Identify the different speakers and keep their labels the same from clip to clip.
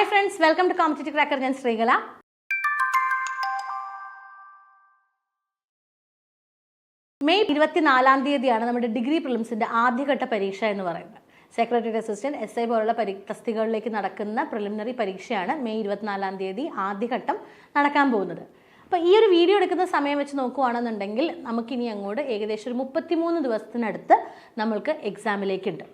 Speaker 1: Hi friends, welcome to Competitive Cracker. ഞാൻ Sreekala. May 24 തീയതിയാണ് നമ്മുടെ ഡിഗ്രി പ്രിലിംസിന്റെ ആദ്യഘട്ട പരീക്ഷ എന്ന് പറയുന്നത്. സെക്രട്ടറി അസിസ്റ്റന്റ് SI പോലുള്ള തസ്തികകളിലേക്ക് നടക്കുന്ന പ്രിലിമിനറി പരീക്ഷയാണ് മെയ് 24 തീയതി ആദ്യഘട്ടം നടക്കാൻ പോകുന്നത്. അപ്പോൾ ഈ ഒരു വീഡിയോ എടുക്കുന്ന സമയം വെച്ച് നോക്കുകയാണെന്നുണ്ടെങ്കിൽ നമുക്കിനി അങ്ങോട്ട് ഏകദേശം ഒരു 33 ദിവസത്തിനടുത്ത് നമ്മൾക്ക് എക്സാമിലേക്കുണ്ട്.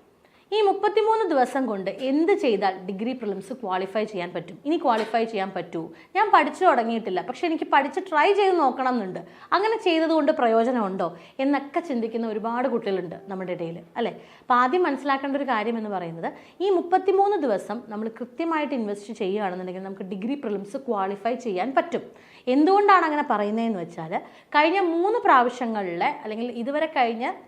Speaker 1: ഈ 33 ദിവസം കൊണ്ട് എന്ത് ചെയ്താൽ ഡിഗ്രി പ്രിലിംസ് ക്വാളിഫൈ ചെയ്യാൻ പറ്റും? ഇനി ക്വാളിഫൈ ചെയ്യാൻ പറ്റൂ? ഞാൻ പഠിച്ചു തുടങ്ങിയിട്ടില്ല, പക്ഷെ എനിക്ക് പഠിച്ച് ട്രൈ ചെയ്ത് നോക്കണം എന്നുണ്ട്, അങ്ങനെ ചെയ്തതുകൊണ്ട് പ്രയോജനമുണ്ടോ എന്നൊക്കെ ചിന്തിക്കുന്ന ഒരുപാട് കുട്ടികളുണ്ട് നമ്മുടെ ഇടയിൽ, അല്ലേ? അപ്പോൾ ആദ്യം മനസ്സിലാക്കേണ്ട ഒരു കാര്യം എന്ന് പറയുന്നത്, ഈ 33 ദിവസം നമ്മൾ കൃത്യമായിട്ട് ഇൻവെസ്റ്റ് ചെയ്യുകയാണെന്നുണ്ടെങ്കിൽ നമുക്ക് ഡിഗ്രി പ്രിലിംസ് ക്വാളിഫൈ ചെയ്യാൻ പറ്റും. എന്തുകൊണ്ടാണ് അങ്ങനെ പറയുന്നതെന്ന് വെച്ചാൽ, കഴിഞ്ഞ 3 പ്രാവശ്യങ്ങളിലെ അല്ലെങ്കിൽ ഇതുവരെ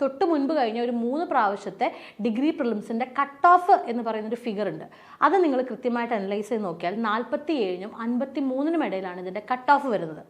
Speaker 1: തൊട്ട് മുൻപ് കഴിഞ്ഞ ഒരു 3 പ്രാവശ്യത്തെ ഡിഗ്രി പ്രിലിംസിൻ്റെ കട്ട് ഓഫ് എന്ന് പറയുന്നൊരു ഫിഗർ ഉണ്ട്. അത് നിങ്ങൾ കൃത്യമായിട്ട് അനലൈസ് ചെയ്ത് നോക്കിയാൽ 47-നും 53-നും ഇടയിലാണ് ഇതിൻ്റെ കട്ട് ഓഫ് വരുന്നത്.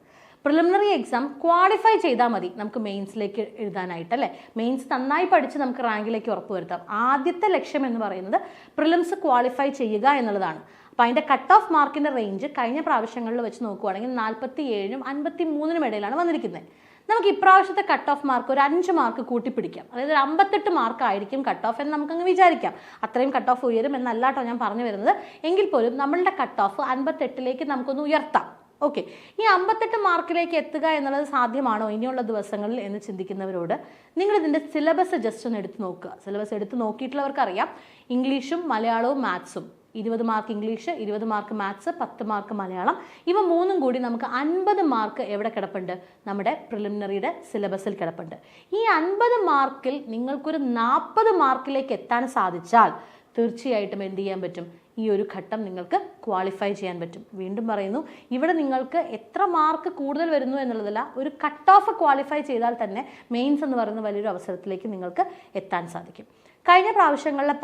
Speaker 1: പ്രിലിമിനറി എക്സാം ക്വാളിഫൈ ചെയ്താൽ മതി നമുക്ക് മെയിൻസിലേക്ക് എഴുതാനായിട്ട്, അല്ലേ? മെയിൻസ് നന്നായി പഠിച്ച് നമുക്ക് റാങ്കിലേക്ക് ഉറപ്പ് വരുത്താം. ആദ്യത്തെ ലക്ഷ്യം എന്ന് പറയുന്നത് പ്രിലിംസ് ക്വാളിഫൈ ചെയ്യുക എന്നുള്ളതാണ്. അപ്പോൾ അതിൻ്റെ കട്ട് ഓഫ് മാർക്കിൻ്റെ റേഞ്ച് കഴിഞ്ഞ പ്രാവശ്യങ്ങളിൽ വെച്ച് നോക്കുകയാണെങ്കിൽ 47-നും 53-നും ഇടയിലാണ് വന്നിരിക്കുന്നത്. നമുക്ക് ഇപ്രാവശ്യത്തെ കട്ട് ഓഫ് മാർക്ക് ഒരു 5 മാർക്ക് കൂട്ടിപ്പിടിക്കാം, അതായത് ഒരു 58 മാർക്ക് ആയിരിക്കും കട്ട് ഓഫ് എന്ന് നമുക്കങ്ങ് വിചാരിക്കാം. അത്രയും കട്ട് ഓഫ് ഉയരും എന്നല്ലാട്ടോ ഞാൻ പറഞ്ഞു വരുന്നത്. എങ്കിൽ പോലും നമ്മളുടെ കട്ട് ഓഫ് 58ലേക്ക് നമുക്കൊന്ന് ഉയർത്താം. ഓക്കെ, ഈ 58 മാർക്കിലേക്ക് എത്തുക എന്നുള്ളത് സാധ്യമാണോ ഇനിയുള്ള ദിവസങ്ങളിൽ എന്ന് ചിന്തിക്കുന്നവരോട് നിങ്ങളിതിൻ്റെ സിലബസ് ജസ്റ്റ് ഒന്ന് എടുത്ത് നോക്കുക. സിലബസ് എടുത്ത് നോക്കിയിട്ടുള്ളവർക്കറിയാം, ഇംഗ്ലീഷും മലയാളവും മാത്സും 20 mark English, 20 mark maths, 10 mark Malayalam, ഇവ 3ഉം കൂടി നമുക്ക് 50 മാർക്ക് എവിടെ കിടപ്പുണ്ട്? നമ്മുടെ പ്രിലിമിനറിയുടെ സിലബസിൽ കിടപ്പുണ്ട്. ഈ 50 മാർക്കിൽ നിങ്ങൾക്കൊരു 40 മാർക്കിലേക്ക് എത്താൻ സാധിച്ചാൽ തീർച്ചയായിട്ടും എന്ത് ചെയ്യാൻ പറ്റും? ഈ ഒരു ഘട്ടം നിങ്ങൾക്ക് ക്വാളിഫൈ ചെയ്യാൻ പറ്റും. വീണ്ടും പറയുന്നു, ഇവിടെ നിങ്ങൾക്ക് എത്ര മാർക്ക് കൂടുതൽ വരുന്നു എന്നുള്ളതല്ല, ഒരു കട്ട് ഓഫ് ക്വാളിഫൈ ചെയ്താൽ തന്നെ മെയിൻസ് എന്ന് പറയുന്ന വലിയൊരു അവസരത്തിലേക്ക് നിങ്ങൾക്ക് എത്താൻ സാധിക്കും. കഴിഞ്ഞ പ്രാവശ്യങ്ങളിലെ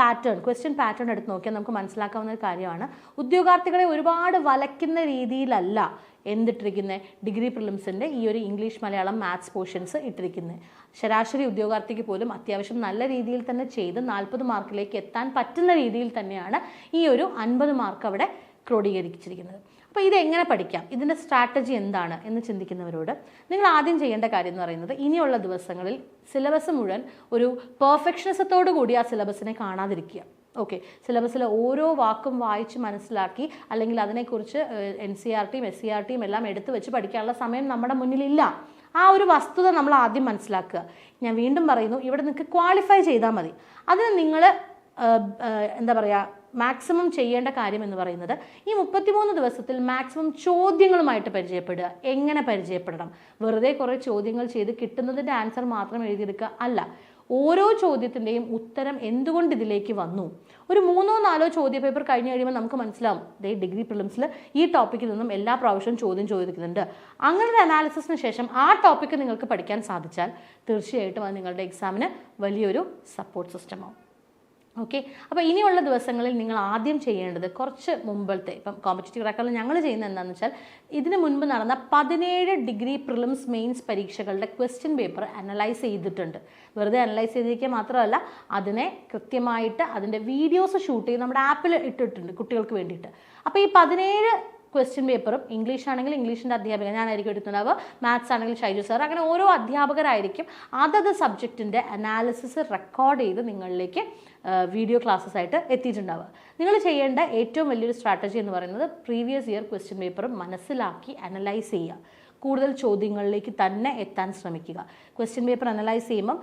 Speaker 1: ക്വസ്റ്റ്യൻ പാറ്റേൺ എടുത്ത് നോക്കിയാൽ നമുക്ക് മനസ്സിലാക്കാവുന്ന ഒരു കാര്യമാണ്, ഉദ്യോഗാർത്ഥികളെ ഒരുപാട് വലയ്ക്കുന്ന രീതിയിലല്ല എന്തിട്ടിരിക്കുന്നത് ഡിഗ്രി പ്രിലിംസിൻ്റെ ഈ ഒരു ഇംഗ്ലീഷ് മലയാളം മാത്സ് പോർഷൻസ് ഇട്ടിരിക്കുന്നത്. ശരാശരി ഉദ്യോഗാർത്ഥിക്ക് പോലും അത്യാവശ്യം നല്ല രീതിയിൽ തന്നെ ചെയ്ത് 40 മാർക്കിലേക്ക് എത്താൻ പറ്റുന്ന രീതിയിൽ തന്നെയാണ് ഈ ഒരു 50 മാർക്ക് അവിടെ ക്രോഡീകരിച്ചിരിക്കുന്നത്. അപ്പോൾ ഇതെങ്ങനെ പഠിക്കാം, ഇതിൻ്റെ സ്ട്രാറ്റജി എന്താണ് എന്ന് ചിന്തിക്കുന്നവരോട് നിങ്ങൾ ആദ്യം ചെയ്യേണ്ട കാര്യം എന്ന് പറയുന്നത്, ഇനിയുള്ള ദിവസങ്ങളിൽ സിലബസ് മുഴുവൻ ഒരു പെർഫെക്ഷനിസത്തോടു കൂടി ആ സിലബസിനെ കാണാതിരിക്കുക. ഓക്കെ, സിലബസിലെ ഓരോ വാക്കും വായിച്ച് മനസ്സിലാക്കി അല്ലെങ്കിൽ അതിനെക്കുറിച്ച് NCERTയും SCERTയും എല്ലാം എടുത്തു വെച്ച് പഠിക്കാനുള്ള സമയം നമ്മുടെ മുന്നിലില്ല. ആ ഒരു വസ്തുത നമ്മൾ ആദ്യം മനസ്സിലാക്കുക. ഞാൻ വീണ്ടും പറയുന്നു, ഇവിടെ നിങ്ങൾക്ക് ക്വാളിഫൈ ചെയ്താൽ മതി. അതിന് നിങ്ങൾ എന്താ പറയുക, മാക്സിമം ചെയ്യേണ്ട കാര്യം എന്ന് പറയുന്നത്, ഈ 33 ദിവസത്തിൽ മാക്സിമം ചോദ്യങ്ങളുമായിട്ട് പരിചയപ്പെടുക. എങ്ങനെ പരിചയപ്പെടണം? വെറുതെ കുറേ ചോദ്യങ്ങൾ ചെയ്ത് കിട്ടുന്നതിൻ്റെ ആൻസർ മാത്രം എഴുതിയെടുക്കുക അല്ല. ഓരോ ചോദ്യത്തിൻ്റെയും ഉത്തരം എന്തുകൊണ്ട് ഇതിലേക്ക് വന്നു. ഒരു 3-4 ചോദ്യ പേപ്പർ കഴിഞ്ഞ് കഴിയുമ്പോൾ നമുക്ക് മനസ്സിലാവും, ഡിഗ്രി പ്രിലിംസിൽ ഈ ടോപ്പിക്കിൽ നിന്നും എല്ലാ പ്രാവശ്യവും ചോദ്യം ചോദിക്കുന്നുണ്ട്. അങ്ങനെ ഒരു അനാലിസിസിന് ശേഷം ആ ടോപ്പിക്ക് നിങ്ങൾക്ക് പഠിക്കാൻ സാധിച്ചാൽ തീർച്ചയായിട്ടും അത് നിങ്ങളുടെ എക്സാമിന് വലിയൊരു സപ്പോർട്ട് സിസ്റ്റമാവും. ഓക്കെ, അപ്പോൾ ഇനിയുള്ള ദിവസങ്ങളിൽ നിങ്ങൾ ആദ്യം ചെയ്യേണ്ടത്, കുറച്ച് മുമ്പത്തെ ഇപ്പം കോമ്പറ്റീറ്റീവ് ക്രാക്കറിൽ ഞങ്ങൾ ചെയ്യുന്നത് എന്താണെന്ന് വെച്ചാൽ, ഇതിന് മുൻപ് നടന്ന 17 ഡിഗ്രി പ്രിലിംസ് മെയിൻസ് പരീക്ഷകളുടെ ക്വസ്റ്റ്യൻ പേപ്പർ അനലൈസ് ചെയ്തിട്ടുണ്ട്. വെറുതെ അനലൈസ് ചെയ്തിരിക്കുക മാത്രമല്ല, അതിനെ കൃത്യമായിട്ട് അതിൻ്റെ വീഡിയോസ് ഷൂട്ട് ചെയ്ത് നമ്മുടെ ആപ്പിൽ ഇട്ടിട്ടുണ്ട് കുട്ടികൾക്ക് വേണ്ടിയിട്ട്. അപ്പോൾ ഈ 17 ക്വസ്റ്റ്യൻ പേപ്പറും ഇംഗ്ലീഷ് ആണെങ്കിൽ ഇംഗ്ലീഷിൻ്റെ അധ്യാപകൻ ഞാനായിരിക്കും എടുത്തുണ്ടാവുക, മാത്സ് ആണെങ്കിൽ ഷൈജു സാർ, അങ്ങനെ ഓരോ അധ്യാപകരായിരിക്കും അതത് സബ്ജക്റ്റിൻ്റെ അനാലിസിസ് റെക്കോർഡ് ചെയ്ത് നിങ്ങളിലേക്ക് വീഡിയോ ക്ലാസ്സസ് ആയിട്ട് എത്തിയിട്ടുണ്ടാവുക. നിങ്ങൾ ചെയ്യേണ്ട ഏറ്റവും വലിയൊരു സ്ട്രാറ്റജി എന്ന് പറയുന്നത്, പ്രീവിയസ് ഇയർ ക്വസ്റ്റ്യൻ പേപ്പറും മനസ്സിലാക്കി അനലൈസ് ചെയ്യുക. കൂടുതൽ ചോദ്യങ്ങളിലേക്ക് തന്നെ എത്താൻ ശ്രമിക്കുക. ക്വസ്റ്റ്യൻ പേപ്പർ അനലൈസ് ചെയ്യുമ്പം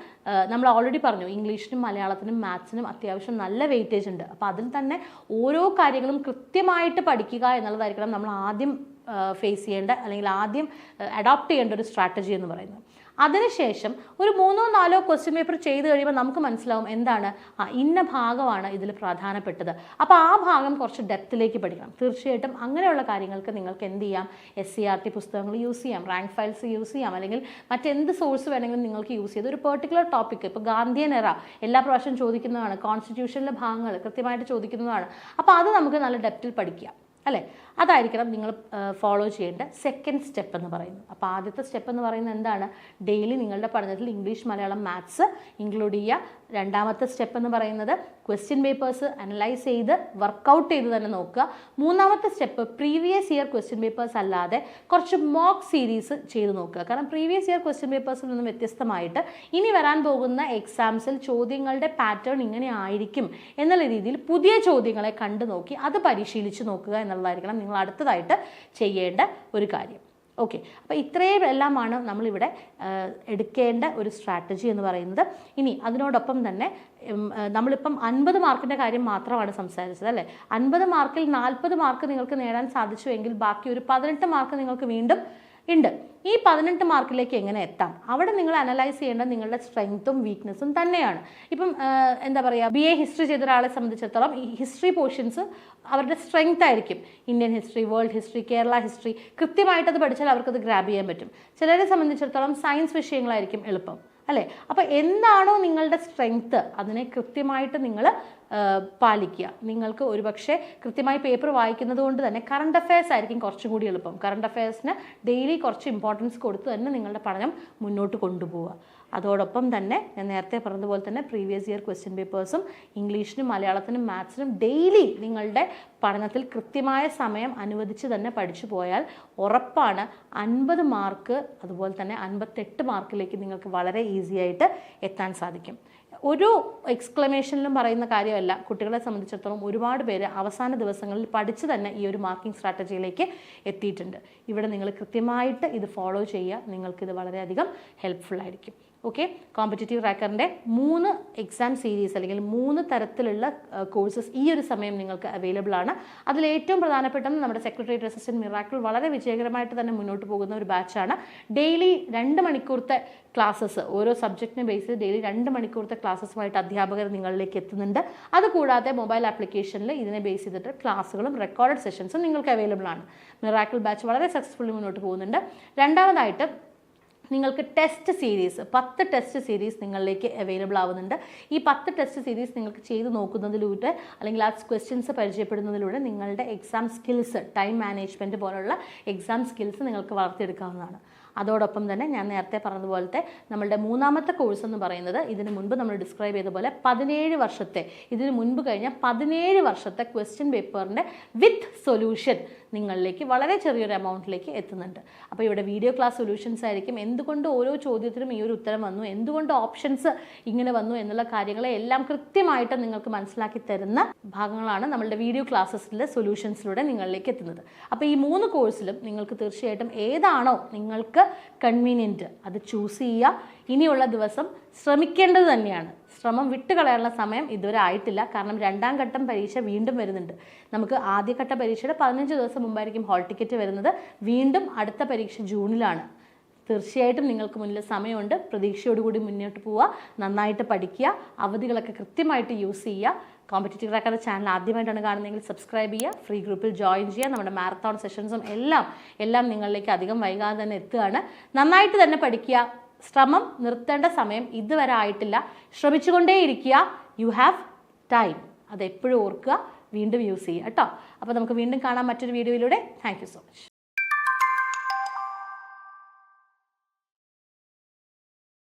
Speaker 1: നമ്മൾ ഓൾറെഡി പറഞ്ഞു, ഇംഗ്ലീഷിനും മലയാളത്തിനും മാത്സിനും അത്യാവശ്യം നല്ല വെയിറ്റേജ് ഉണ്ട്. അപ്പോൾ അതിൽ തന്നെ ഓരോ കാര്യങ്ങളും കൃത്യമായിട്ട് പഠിക്കുക എന്നുള്ളതായിരിക്കണം നമ്മൾ ആദ്യം ഫേസ് ചെയ്യേണ്ട അല്ലെങ്കിൽ ആദ്യം അഡോപ്റ്റ് ചെയ്യേണ്ട ഒരു സ്ട്രാറ്റജി എന്ന് പറയുന്നത്. അതിനുശേഷം ഒരു 3-4 ക്വസ്റ്റ്യൻ പേപ്പർ ചെയ്ത് കഴിയുമ്പോൾ നമുക്ക് മനസ്സിലാവും എന്താണ് ഇന്ന ഭാഗമാണ് ഇതിൽ പ്രധാനപ്പെട്ടത്. അപ്പോൾ ആ ഭാഗം കുറച്ച് ഡെപ്തിലേക്ക് പഠിക്കണം. തീർച്ചയായിട്ടും അങ്ങനെയുള്ള കാര്യങ്ങൾക്ക് നിങ്ങൾക്ക് എന്ത് ചെയ്യാം, SCERT പുസ്തകങ്ങൾ യൂസ് ചെയ്യാം, റാങ്ക് ഫയൽസ് യൂസ് ചെയ്യാം, അല്ലെങ്കിൽ മറ്റെന്ത് സോഴ്സ് വേണമെങ്കിലും നിങ്ങൾക്ക് യൂസ് ചെയ്ത് ഒരു പെർട്ടിക്കുലർ ടോപ്പിക്ക്, ഇപ്പോൾ ഗാന്ധിയൻ എറ എല്ലാ പ്രാവശ്യം ചോദിക്കുന്നതാണ്, കോൺസ്റ്റിറ്റ്യൂഷനിലെ ഭാഗങ്ങൾ കൃത്യമായിട്ട് ചോദിക്കുന്നതാണ്. അപ്പോൾ അത് നമുക്ക് നല്ല ഡെപ്തിൽ പഠിക്കാം, അല്ലേ? അതായിരിക്കണം നിങ്ങൾ ഫോളോ ചെയ്യേണ്ട സെക്കൻഡ് സ്റ്റെപ്പ് എന്ന് പറയുന്നത്. അപ്പോൾ ആദ്യത്തെ സ്റ്റെപ്പ് എന്ന് പറയുന്നത് എന്താണ്? ഡെയിലി നിങ്ങളുടെ പഠനത്തിൽ ഇംഗ്ലീഷ് മലയാളം മാത്സ് ഇൻക്ലൂഡ് ചെയ്യുക. രണ്ടാമത്തെ സ്റ്റെപ്പ് എന്ന് പറയുന്നത് ക്വസ്റ്റ്യൻ പേപ്പേഴ്സ് അനലൈസ് ചെയ്ത് വർക്കൗട്ട് ചെയ്ത് തന്നെ നോക്കുക. മൂന്നാമത്തെ step previous year question papers അല്ലാതെ കുറച്ച് മോക്ക് സീരീസ് ചെയ്ത് നോക്കുക. കാരണം പ്രീവിയസ് ഇയർ ക്വസ്റ്റ്യൻ പേപ്പേഴ്സിൽ നിന്നും വ്യത്യസ്തമായിട്ട് ഇനി വരാൻ പോകുന്ന എക്സാംസിൽ ചോദ്യങ്ങളുടെ പാറ്റേൺ ഇങ്ങനെ ആയിരിക്കും എന്നുള്ള രീതിയിൽ പുതിയ ചോദ്യങ്ങളെ കണ്ടു നോക്കി അത് പരിശീലിച്ച് നോക്കുക എന്നുള്ളതായിരിക്കണം നിങ്ങൾ അടുത്തതായിട്ട് ചെയ്യേണ്ട ഒരു കാര്യം. ഓക്കെ, അപ്പോൾ ഇത്രയും എല്ലാമാണ് നമ്മളിവിടെ എടുക്കേണ്ട ഒരു സ്ട്രാറ്റജി എന്ന് പറയുന്നത്. ഇനി അതിനോടൊപ്പം തന്നെ നമ്മളിപ്പം 50 മാർക്കിൻ്റെ കാര്യം മാത്രമാണ് സംസാരിച്ചത് അല്ലേ. 50 മാർക്കിൽ 40 മാർക്ക് നിങ്ങൾക്ക് നേടാൻ സാധിച്ചു എങ്കിൽ ബാക്കി ഒരു 18 മാർക്ക് നിങ്ങൾക്ക് വീണ്ടും ഉണ്ട്. ഈ 18 മാർക്കിലേക്ക് എങ്ങനെ എത്താം? അവിടെ നിങ്ങൾ അനലൈസ് ചെയ്യേണ്ടത് നിങ്ങളുടെ സ്ട്രെങ്ത്തും വീക്ക്നെസ്സും തന്നെയാണ്. ഇപ്പം എന്താ പറയുക, BA ഹിസ്റ്ററി ചെയ്ത ഒരാളെ സംബന്ധിച്ചിടത്തോളം ഈ ഹിസ്റ്ററി പോർഷൻസ് അവരുടെ സ്ട്രെങ്ത് ആയിരിക്കും. Indian history, world history, Kerala history കൃത്യമായിട്ടത് പഠിച്ചാൽ അവർക്കത് ഗ്രാബ് ചെയ്യാൻ പറ്റും. ചിലരെ സംബന്ധിച്ചിടത്തോളം സയൻസ് വിഷയങ്ങളായിരിക്കും എളുപ്പം അല്ലേ. അപ്പോൾ എന്താണോ നിങ്ങളുടെ സ്ട്രെങ്ത്ത് അതിനെ കൃത്യമായിട്ട് നിങ്ങൾ പാലിക്കുക. നിങ്ങൾക്ക് ഒരുപക്ഷെ കൃത്യമായി പേപ്പർ വായിക്കുന്നത് കൊണ്ട് തന്നെ കറണ്ട് അഫയേഴ്സ് ആയിരിക്കും കുറച്ചും കൂടി എളുപ്പം. കറണ്ട് അഫയേഴ്സിന് ഡെയിലി കുറച്ച് ഇമ്പോർട്ടൻസ് കൊടുത്ത് തന്നെ നിങ്ങളുടെ പഠനം മുന്നോട്ട് കൊണ്ടുപോവുക. അതോടൊപ്പം തന്നെ ഞാൻ നേരത്തെ പറഞ്ഞതുപോലെ തന്നെ പ്രീവിയസ് ഇയർ ക്വസ്റ്റ്യൻ പേപ്പേഴ്സും ഇംഗ്ലീഷിനും മലയാളത്തിനും മാത്സിനും ഡെയിലി നിങ്ങളുടെ പഠനത്തിൽ കൃത്യമായ സമയം അനുവദിച്ച് തന്നെ പഠിച്ചു പോയാൽ ഉറപ്പാണ് 50 മാർക്ക് അതുപോലെ തന്നെ 58 മാർക്കിലേക്ക് നിങ്ങൾക്ക് വളരെ ഈസി ആയിട്ട് എത്താൻ സാധിക്കും. ഒരു എക്സ്ക്ലമേഷനിലും പറയുന്ന കാര്യമല്ല. കുട്ടികളെ സംബന്ധിച്ചിടത്തോളം ഒരുപാട് പേര് അവസാന ദിവസങ്ങളിൽ പഠിച്ച് തന്നെ ഈ ഒരു മാർക്കിംഗ് സ്ട്രാറ്റജിയിലേക്ക് എത്തിയിട്ടുണ്ട്. ഇവിടെ നിങ്ങൾ കൃത്യമായിട്ട് ഇത് ഫോളോ ചെയ്യുക, നിങ്ങൾക്കിത് വളരെയധികം ഹെൽപ്ഫുൾ ആയിരിക്കും. ഓക്കെ, കോമ്പറ്റേറ്റീവ് റാക്കറിൻ്റെ 3 എക്സാം സീരീസ് അല്ലെങ്കിൽ 3 തരത്തിലുള്ള കോഴ്സസ് ഈ ഒരു സമയം നിങ്ങൾക്ക് അവൈലബിൾ ആണ്. അതിൽ ഏറ്റവും പ്രധാനപ്പെട്ടത് നമ്മുടെ സെക്രട്ടേറിയറ്റ് അസിസ്റ്റന്റ് മിറാക്കിൾ വളരെ വിജയകരമായിട്ട് തന്നെ മുന്നോട്ട് പോകുന്ന ഒരു ബാച്ചാണ്. ഡെയിലി 2 മണിക്കൂറത്തെ ക്ലാസ്സസ് ഓരോ സബ്ജക്റ്റിനെ ബേസ് ചെയ്ത് ഡെയിലി 2 മണിക്കൂറത്തെ ക്ലാസ്സസുമായിട്ട് അധ്യാപകർ നിങ്ങളിലേക്ക് എത്തുന്നുണ്ട്. അതുകൂടാതെ മൊബൈൽ ആപ്ലിക്കേഷനിൽ ഇതിനെ ബേസ് ചെയ്തിട്ട് ക്ലാസ്സുകളും റെക്കോർഡഡ് സെഷൻസും നിങ്ങൾക്ക് അവൈലബിൾ ആണ്. മിറാക്കിൾ ബാച്ച് വളരെ സക്സസ്ഫുള്ളി മുന്നോട്ട് പോകുന്നുണ്ട്. രണ്ടാമതായിട്ട് നിങ്ങൾക്ക് ടെസ്റ്റ് സീരീസ് 10 ടെസ്റ്റ് സീരീസ് നിങ്ങളിലേക്ക് അവൈലബിൾ ആവുന്നുണ്ട്. ഈ 10 ടെസ്റ്റ് സീരീസ് നിങ്ങൾക്ക് ചെയ്ത് നോക്കുന്നതിലൂടെ അല്ലെങ്കിൽ ആ ക്വസ്റ്റ്യൻസ് പരിചയപ്പെടുന്നതിലൂടെ നിങ്ങളുടെ എക്സാം സ്കിൽസ്, ടൈം മാനേജ്മെൻറ്റ് പോലുള്ള എക്സാം സ്കിൽസ് നിങ്ങൾക്ക് വളർത്തിയെടുക്കാവുന്നതാണ്. അതോടൊപ്പം തന്നെ ഞാൻ നേരത്തെ പറഞ്ഞതുപോലത്തെ നമ്മളുടെ മൂന്നാമത്തെ കോഴ്സ് എന്ന് പറയുന്നത് ഇതിന് മുൻപ് നമ്മൾ ഡിസ്ക്രൈബ് ചെയ്ത പോലെ 17 വർഷത്തെ ഇതിന് മുൻപ് കഴിഞ്ഞ 17 വർഷത്തെ ക്വസ്റ്റ്യൻ പേപ്പറിൻ്റെ വിത്ത് സൊല്യൂഷൻ നിങ്ങളിലേക്ക് വളരെ ചെറിയൊരു എമൗണ്ടിലേക്ക് എത്തുന്നുണ്ട്. അപ്പോൾ ഇവിടെ വീഡിയോ ക്ലാസ് സൊല്യൂഷൻസ് ആയിരിക്കും. എന്തുകൊണ്ട് ഓരോ ചോദ്യത്തിനും ഈ ഒരു ഉത്തരം വന്നു, എന്തുകൊണ്ട് ഓപ്ഷൻസ് ഇങ്ങനെ വന്നു എന്നുള്ള കാര്യങ്ങളെ എല്ലാം കൃത്യമായിട്ട് നിങ്ങൾക്ക് മനസ്സിലാക്കി തരുന്ന ഭാഗങ്ങളാണ് നമ്മളുടെ വീഡിയോ ക്ലാസ്സസിലെ സൊല്യൂഷൻസിലൂടെ നിങ്ങളിലേക്ക് എത്തുന്നത്. അപ്പോൾ ഈ 3 കോഴ്സിലും നിങ്ങൾക്ക് തീർച്ചയായിട്ടും ഏതാണോ നിങ്ങൾക്ക് കൺവീനിയൻറ്റ് അത് ചൂസ് ചെയ്യുക. ഇനിയുള്ള ദിവസം ശ്രമിക്കേണ്ടത് തന്നെയാണ്. ശ്രമം വിട്ടുകളയാനുള്ള സമയം ഇതുവരെ ആയിട്ടില്ല. കാരണം 2ാം ഘട്ടം പരീക്ഷ വീണ്ടും വരുന്നുണ്ട്. നമുക്ക് ആദ്യഘട്ട പരീക്ഷയുടെ 15 ദിവസം മുമ്പായിരിക്കും ഹോൾ ടിക്കറ്റ് വരുന്നത്. വീണ്ടും അടുത്ത പരീക്ഷ ജൂണിലാണ്. തീർച്ചയായിട്ടും നിങ്ങൾക്ക് മുന്നിൽ സമയമുണ്ട്. പ്രതീക്ഷയോടുകൂടി മുന്നോട്ട് പോവുക, നന്നായിട്ട് പഠിക്കുക, അവധികളൊക്കെ കൃത്യമായിട്ട് യൂസ് ചെയ്യുക. കോമ്പറ്റേറ്റീവ് റാക്കർ ചാനൽ ആദ്യമായിട്ടാണ് കാണുന്നതെങ്കിൽ സബ്സ്ക്രൈബ് ചെയ്യുക, ഫ്രീ ഗ്രൂപ്പിൽ ജോയിൻ ചെയ്യുക. നമ്മുടെ മാരത്തോൺ സെഷൻസും എല്ലാം നിങ്ങളിലേക്ക് അധികം വൈകാതെ തന്നെ എത്തുകയാണ്. നന്നായിട്ട് തന്നെ പഠിക്കുക. ശ്രമം നിർത്തേണ്ട സമയം ഇതുവരെ ആയിട്ടില്ല. ശ്രമിച്ചുകൊണ്ടേയിരിക്കുക. You have time. അതെപ്പോഴും ഓർക്കുക, വീണ്ടും യൂസ് ചെയ്യുക കേട്ടോ. അപ്പോൾ നമുക്ക് വീണ്ടും കാണാം മറ്റൊരു വീഡിയോയിലൂടെ. Thank you so much.